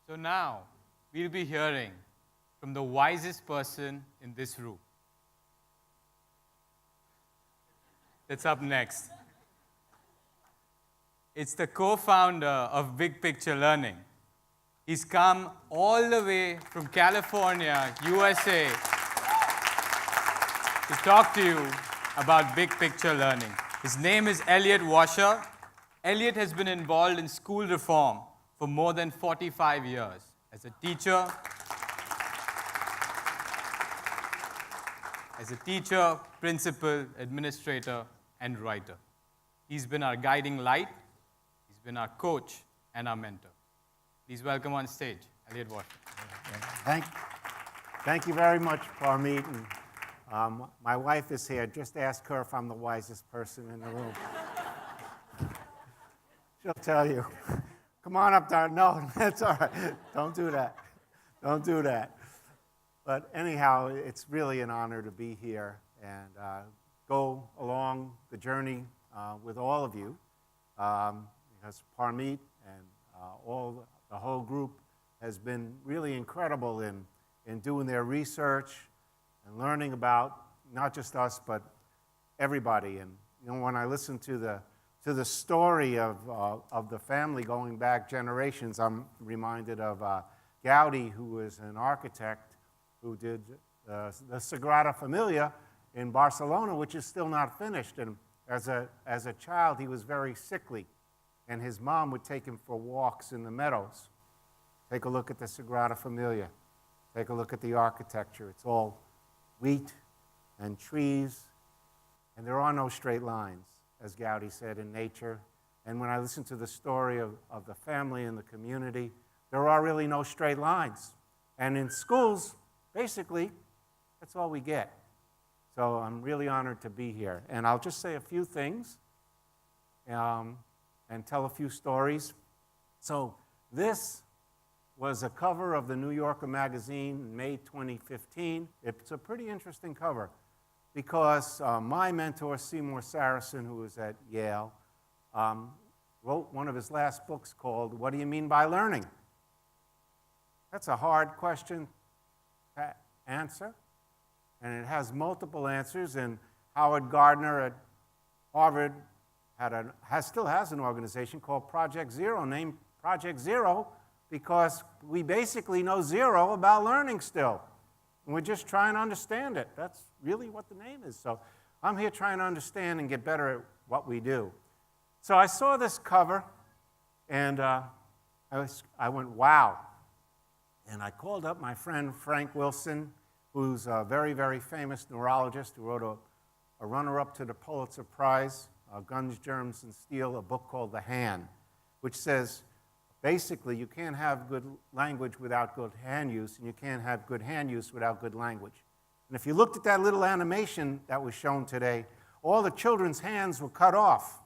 So now, we'll be hearing from the wisest person in this room. That's up next. It's the co-founder of Big Picture Learning. He's come all the way from California, USA, to talk to you about Big Picture Learning. His name is Elliot Washor. Elliot has been involved in school reform for more than 45 years as a teacher, principal, administrator, and writer. He's been our guiding light, he's been our coach, and our mentor. Please welcome on stage, Elliot Washor. Thank you very much, Parmeet. And, my wife is here. Just ask her if I'm the wisest person in the room. She'll tell you. Come on up there. No, that's all right. Don't do that. Don't do that. But anyhow, it's really an honor to be here and go along the journey with all of you. Because Parmeet and the whole group has been really incredible in doing their research and learning about not just us, but everybody. And you know, when I listen to the story of the family going back generations, I'm reminded of Gaudi, who was an architect who did the Sagrada Familia in Barcelona, which is still not finished. And as a child, he was very sickly, and his mom would take him for walks in the meadows. Take a look at the Sagrada Familia. Take a look at the architecture. It's all wheat and trees, and there are no straight lines, as Gaudi said, in nature. And when I listen to the story of the family and the community, there are really no straight lines. And in schools, basically, that's all we get. So I'm really honored to be here. And I'll just say a few things and tell a few stories. So this was a cover of the New Yorker magazine in May 2015. It's a pretty interesting cover because my mentor, Seymour Saracen, who was at Yale, wrote one of his last books called What Do You Mean by Learning? That's a hard question to answer, and it has multiple answers. And Howard Gardner at Harvard still has an organization called Project Zero, named Project Zero, because we basically know zero about learning still. And we're just trying to understand it. That's really what the name is. So I'm here trying to understand and get better at what we do. So I saw this cover, and I went, wow. And I called up my friend Frank Wilson, who's a very, very famous neurologist who wrote a runner-up to the Pulitzer Prize, Guns, Germs, and Steel, a book called The Hand, which says, basically, you can't have good language without good hand use, and you can't have good hand use without good language. And if you looked at that little animation that was shown today, all the children's hands were cut off.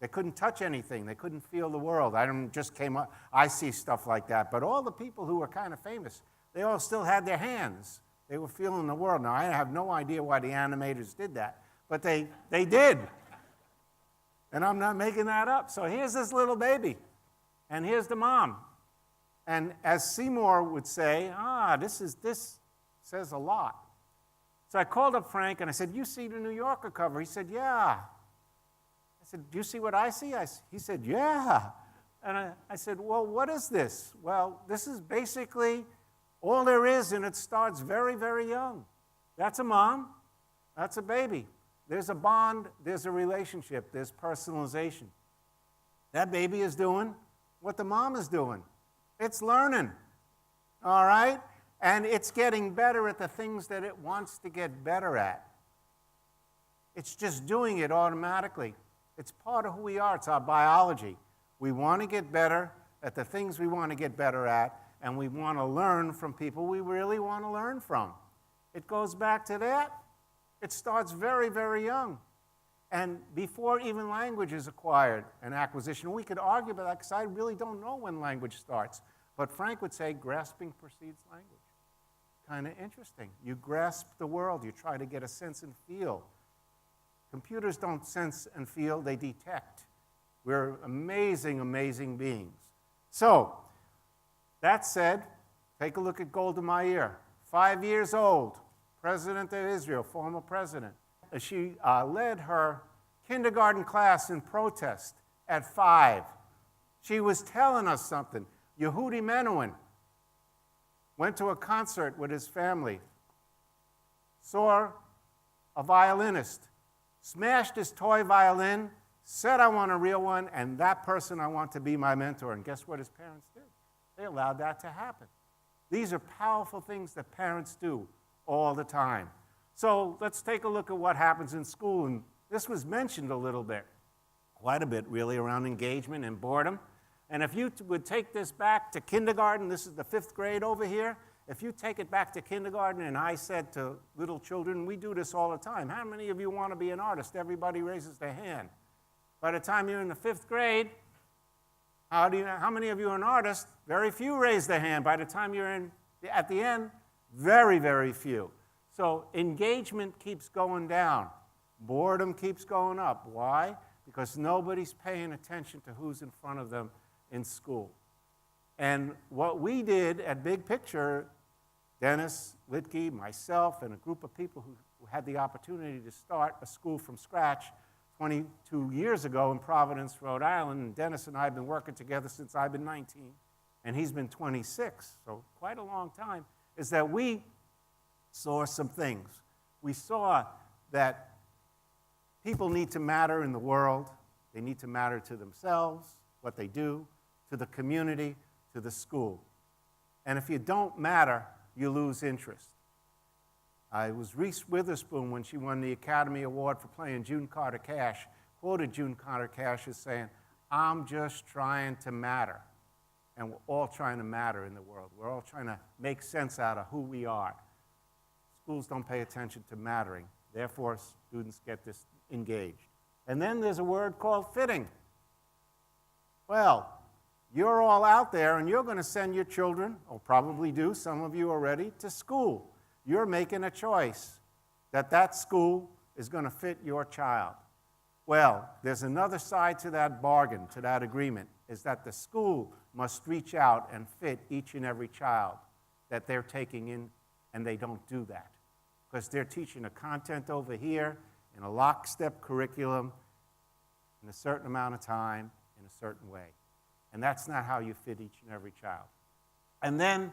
They couldn't touch anything. They couldn't feel the world. I see stuff like that. But all the people who were kind of famous, they all still had their hands. They were feeling the world. Now, I have no idea why the animators did that, but they did. And I'm not making that up. So here's this little baby. And here's the mom. And as Seymour would say, this says a lot. So I called up Frank and I said, you see the New Yorker cover? He said, yeah. I said, do you see what I see? He said, yeah. And I said, well, what is this? Well, this is basically all there is, and it starts very, very young. That's a mom. That's a baby. There's a bond. There's a relationship. There's personalization. That baby is doing what the mom is doing. It's learning, all right? And it's getting better at the things that it wants to get better at. It's just doing it automatically. It's part of who we are. It's our biology. We want to get better at the things we want to get better at, and we want to learn from people we really want to learn from. It goes back to that. It starts very, very young. And before even language is acquired and acquisition, we could argue about that because I really don't know when language starts. But Frank would say grasping precedes language. Kind of interesting. You grasp the world. You try to get a sense and feel. Computers don't sense and feel. They detect. We're amazing, amazing beings. So That said, take a look at Golda Meir, 5 years old, president of Israel, former president. She led her kindergarten class in protest at 5. She was telling us something. Yehudi Menuhin went to a concert with his family, saw a violinist, smashed his toy violin, said, I want a real one, and that person I want to be my mentor. And guess what his parents did? They allowed that to happen. These are powerful things that parents do all the time. So let's take a look at what happens in school. And this was mentioned a little bit, quite a bit really, around engagement and boredom. And if you would take this back to kindergarten, this is the 5th grade over here. If you take it back to kindergarten, and I said to little children, we do this all the time, how many of you want to be an artist? Everybody raises their hand. By the time you're in the 5th grade, how many of you are an artist? Very few raise their hand. By the time you're at the end, very, very few. So engagement keeps going down. Boredom keeps going up. Why? Because nobody's paying attention to who's in front of them in school. And what we did at Big Picture, Dennis Litke, myself, and a group of people who had the opportunity to start a school from scratch 22 years ago in Providence, Rhode Island. And Dennis and I have been working together since I've been 19, and he's been 26, so quite a long time, is that we saw some things. We saw that people need to matter in the world. They need to matter to themselves, what they do, to the community, to the school. And if you don't matter, you lose interest. It was Reese Witherspoon, when she won the Academy Award for playing June Carter Cash, quoted June Carter Cash as saying, I'm just trying to matter. And we're all trying to matter in the world. We're all trying to make sense out of who we are. Schools don't pay attention to mattering. Therefore, students get disengaged. And then there's a word called fitting. Well, you're all out there, and you're going to send your children, or probably do, some of you already, to school. You're making a choice that that school is going to fit your child. Well, there's another side to that bargain, to that agreement, is that the school must reach out and fit each and every child that they're taking in, and they don't do that. Because they're teaching a content over here in a lockstep curriculum in a certain amount of time in a certain way. And that's not how you fit each and every child. And then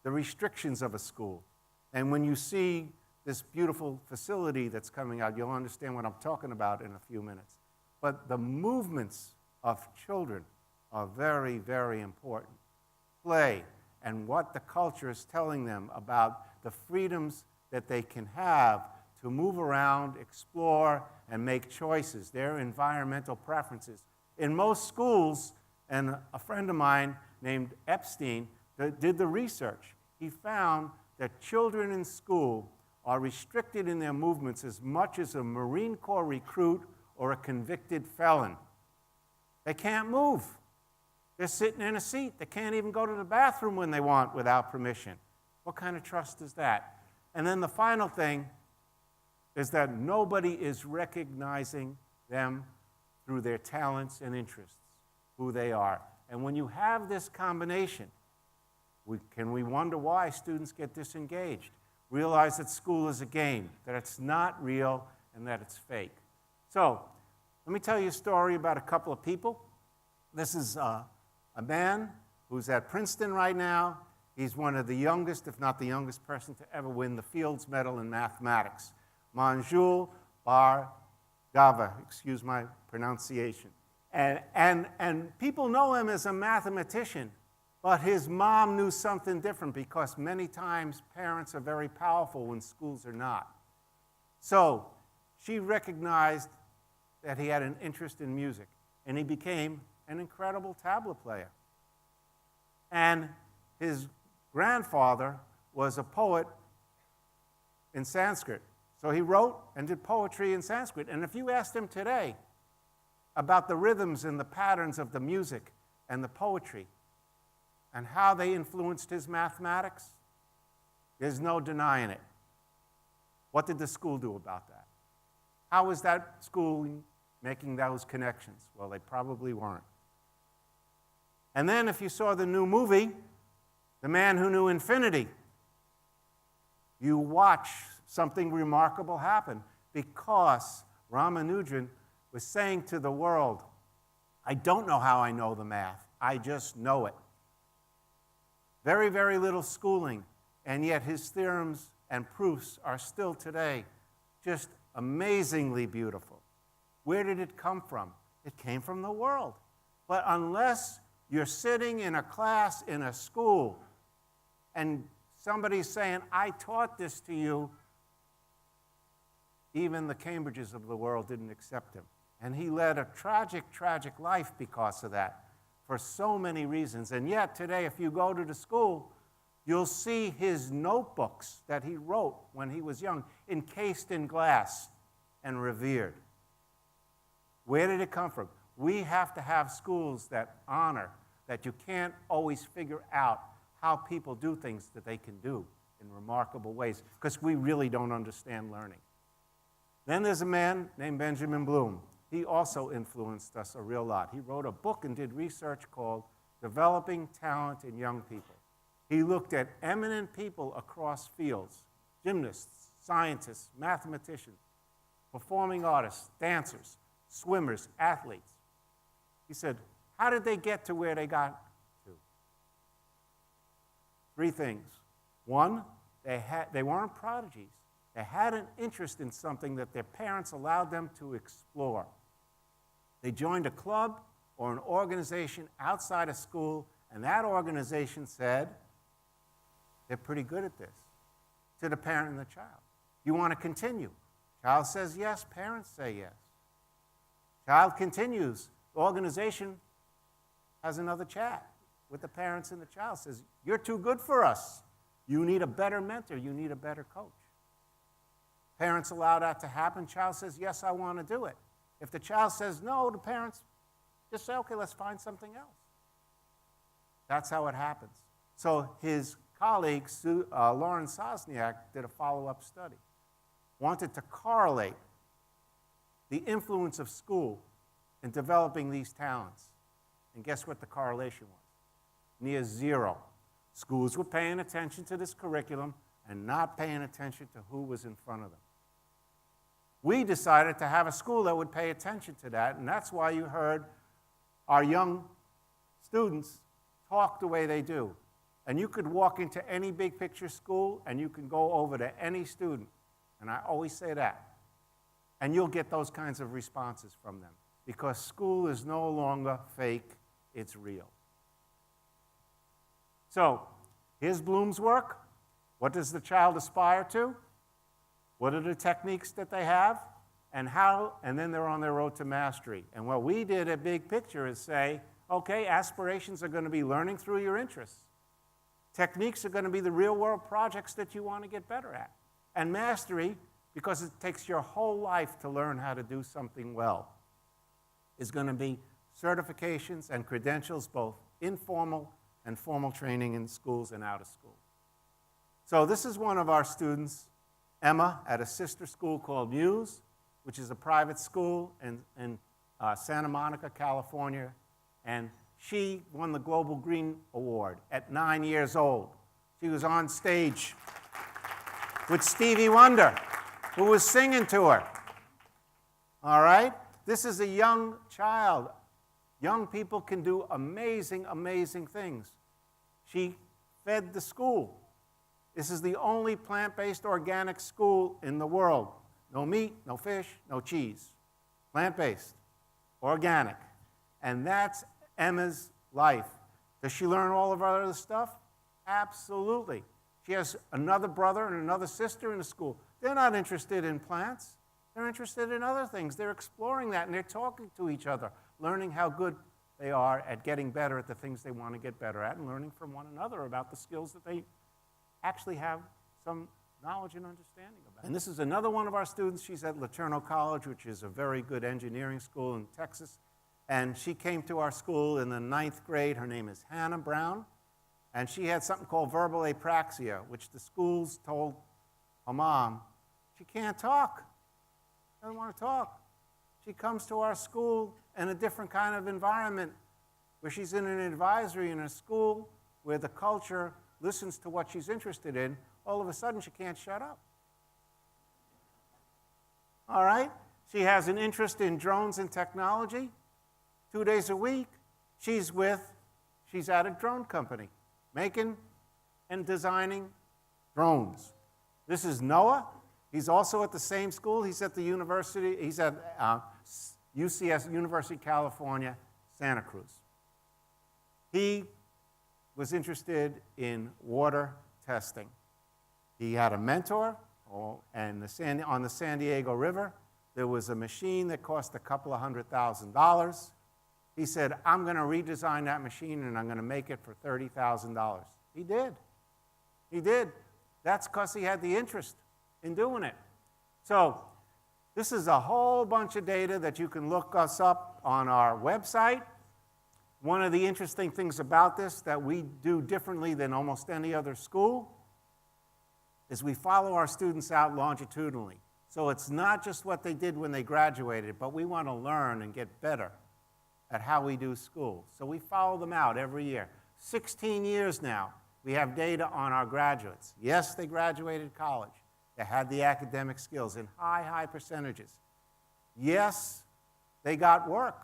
the restrictions of a school. And when you see this beautiful facility that's coming out, you'll understand what I'm talking about in a few minutes. But the movements of children are very, very important. Play and what the culture is telling them about the freedoms that they can have to move around, explore, and make choices, their environmental preferences. In most schools, and a friend of mine named Epstein did the research. He found that children in school are restricted in their movements as much as a Marine Corps recruit or a convicted felon. They can't move. They're sitting in a seat. They can't even go to the bathroom when they want without permission. What kind of trust is that? And then the final thing is that nobody is recognizing them through their talents and interests, who they are. And when you have this combination, can we wonder why students get disengaged? Realize that school is a game, that it's not real, and that it's fake. So, let me tell you a story about a couple of people. This is a man who's at Princeton right now. He's one of the youngest, if not the youngest person to ever win the Fields Medal in mathematics. Manjul Bar Gava, excuse my pronunciation. And people know him as a mathematician, but his mom knew something different, because many times parents are very powerful when schools are not. So she recognized that he had an interest in music, and he became an incredible tabla player. And his grandfather was a poet in Sanskrit. So he wrote and did poetry in Sanskrit. And if you asked him today about the rhythms and the patterns of the music and the poetry and how they influenced his mathematics, there's no denying it. What did the school do about that? How was that school making those connections? Well, they probably weren't. And then if you saw the new movie, The man who knew infinity. You watch something remarkable happen because Ramanujan was saying to the world, I don't know how I know the math, I just know it. Very, very little schooling, and yet his theorems and proofs are still today just amazingly beautiful. Where did it come from? It came from the world. But unless you're sitting in a class in a school and somebody's saying, I taught this to you, even the Cambridges of the world didn't accept him. And he led a tragic, tragic life because of that, for so many reasons. And yet today, if you go to the school, you'll see his notebooks that he wrote when he was young, encased in glass and revered. Where did it come from? We have to have schools that honor, that you can't always figure out how people do things that they can do in remarkable ways, because we really don't understand learning. Then there's a man named Benjamin Bloom. He also influenced us a real lot. He wrote a book and did research called Developing Talent in Young People. He looked at eminent people across fields, gymnasts, scientists, mathematicians, performing artists, dancers, swimmers, athletes. He said, how did they get to where they got to? 3 things. 1, they weren't prodigies. They had an interest in something that their parents allowed them to explore. They joined a club or an organization outside of school, and that organization said, they're pretty good at this, to the parent and the child. You want to continue? Child says yes, parents say yes. Child continues. The organization has another chat with the parents and the child, says, you're too good for us. You need a better mentor. You need a better coach. Parents allow that to happen. Child says, yes, I want to do it. If the child says no, the parents just say, okay, let's find something else. That's how it happens. So his colleague, Lauren Sosniak, did a follow-up study. Wanted to correlate the influence of school in developing these talents. And guess what the correlation was? Near 0. Schools were paying attention to this curriculum and not paying attention to who was in front of them. We decided to have a school that would pay attention to that, and that's why you heard our young students talk the way they do. And you could walk into any big picture school and you can go over to any student, and I always say that, and you'll get those kinds of responses from them, because school is no longer fake, it's real. So, here's Bloom's work. What does the child aspire to? What are the techniques that they have? And how? And then they're on their road to mastery. And what we did at Big Picture is say, okay, aspirations are going to be learning through your interests. Techniques are going to be the real-world projects that you want to get better at. And mastery, because it takes your whole life to learn how to do something well, is going to be certifications and credentials, both informal and formal training in schools and out of school. So this is one of our students, Emma, at a sister school called Muse, which is a private school in Santa Monica, California. And she won the Global Green Award at 9 years old. She was on stage with Stevie Wonder, who was singing to her. All right? This is a young child. Young people can do amazing, amazing things. She fed the school. This is the only plant-based organic school in the world. No meat, no fish, no cheese. Plant-based, organic. And that's Emma's life. Does she learn all of our other stuff? Absolutely. She has another brother and another sister in the school. They're not interested in plants. They're interested in other things. They're exploring that, and they're talking to each other, learning how good they are at getting better at the things they want to get better at, and learning from one another about the skills that they actually have some knowledge and understanding about. And this is another one of our students. She's at Laterno College, which is a very good engineering school in Texas. And she came to our school in the 9th grade. Her name is Hannah Brown. And she had something called verbal apraxia, which the schools told her mom, she can't talk. She doesn't want to talk. She comes to our school in a different kind of environment, where she's in an advisory in a school where the culture listens to what she's interested in, all of a sudden she can't shut up. All right? She has an interest in drones and technology. 2 days a week, she's at a drone company, making and designing drones. This is Noah. He's also at the same school. He's at the university. He's at UCS, University of California, Santa Cruz. He was interested in water testing. He had a mentor, and on the San Diego River, there was a machine that cost a couple of $100,000. He said, I'm going to redesign that machine, and I'm going to make it for $30,000. He did. He did. That's because he had the interest in doing it. So this is a whole bunch of data that you can look us up on our website. One of the interesting things about this that we do differently than almost any other school is we follow our students out longitudinally. So it's not just what they did when they graduated, but we want to learn and get better at how we do school. So we follow them out every year. 16 years now, we have data on our graduates. Yes, they graduated college. They had the academic skills in high percentages. Yes, they got work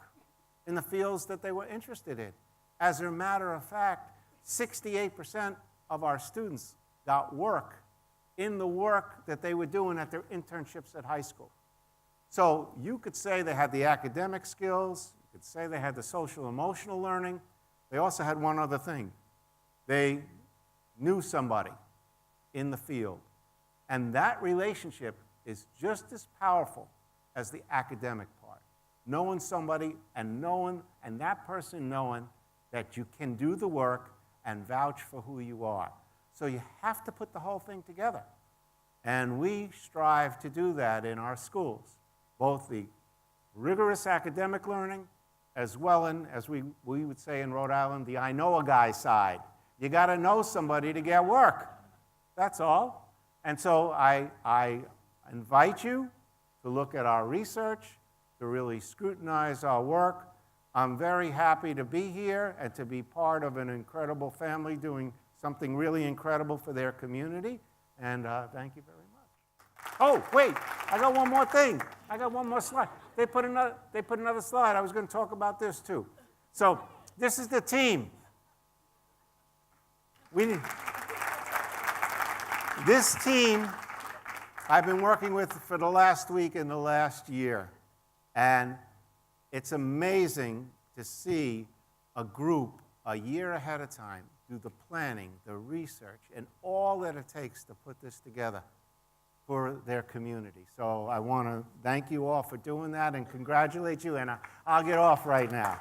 in the fields that they were interested in. As a matter of fact, 68% of our students got work in the work that they were doing at their internships at high school. So you could say they had the academic skills, you could say they had the social emotional learning. They also had one other thing. They knew somebody in the field. And that relationship is just as powerful as the academic part. Knowing somebody and that person knowing that you can do the work and vouch for who you are. So you have to put the whole thing together. And we strive to do that in our schools, both the rigorous academic learning as well as we would say in Rhode Island, the I know a guy side. You got to know somebody to get work. That's all. And so I invite you to look at our research, to really scrutinize our work. I'm very happy to be here and to be part of an incredible family doing something really incredible for their community. And thank you very much. Oh, wait, I got one more thing. I got one more slide. They put another slide. I was going to talk about this too. So this is the team. This team I've been working with for the last week and the last year. And it's amazing to see a group a year ahead of time do the planning, the research, and all that it takes to put this together for their community. So I want to thank you all for doing that and congratulate you, and I'll get off right now.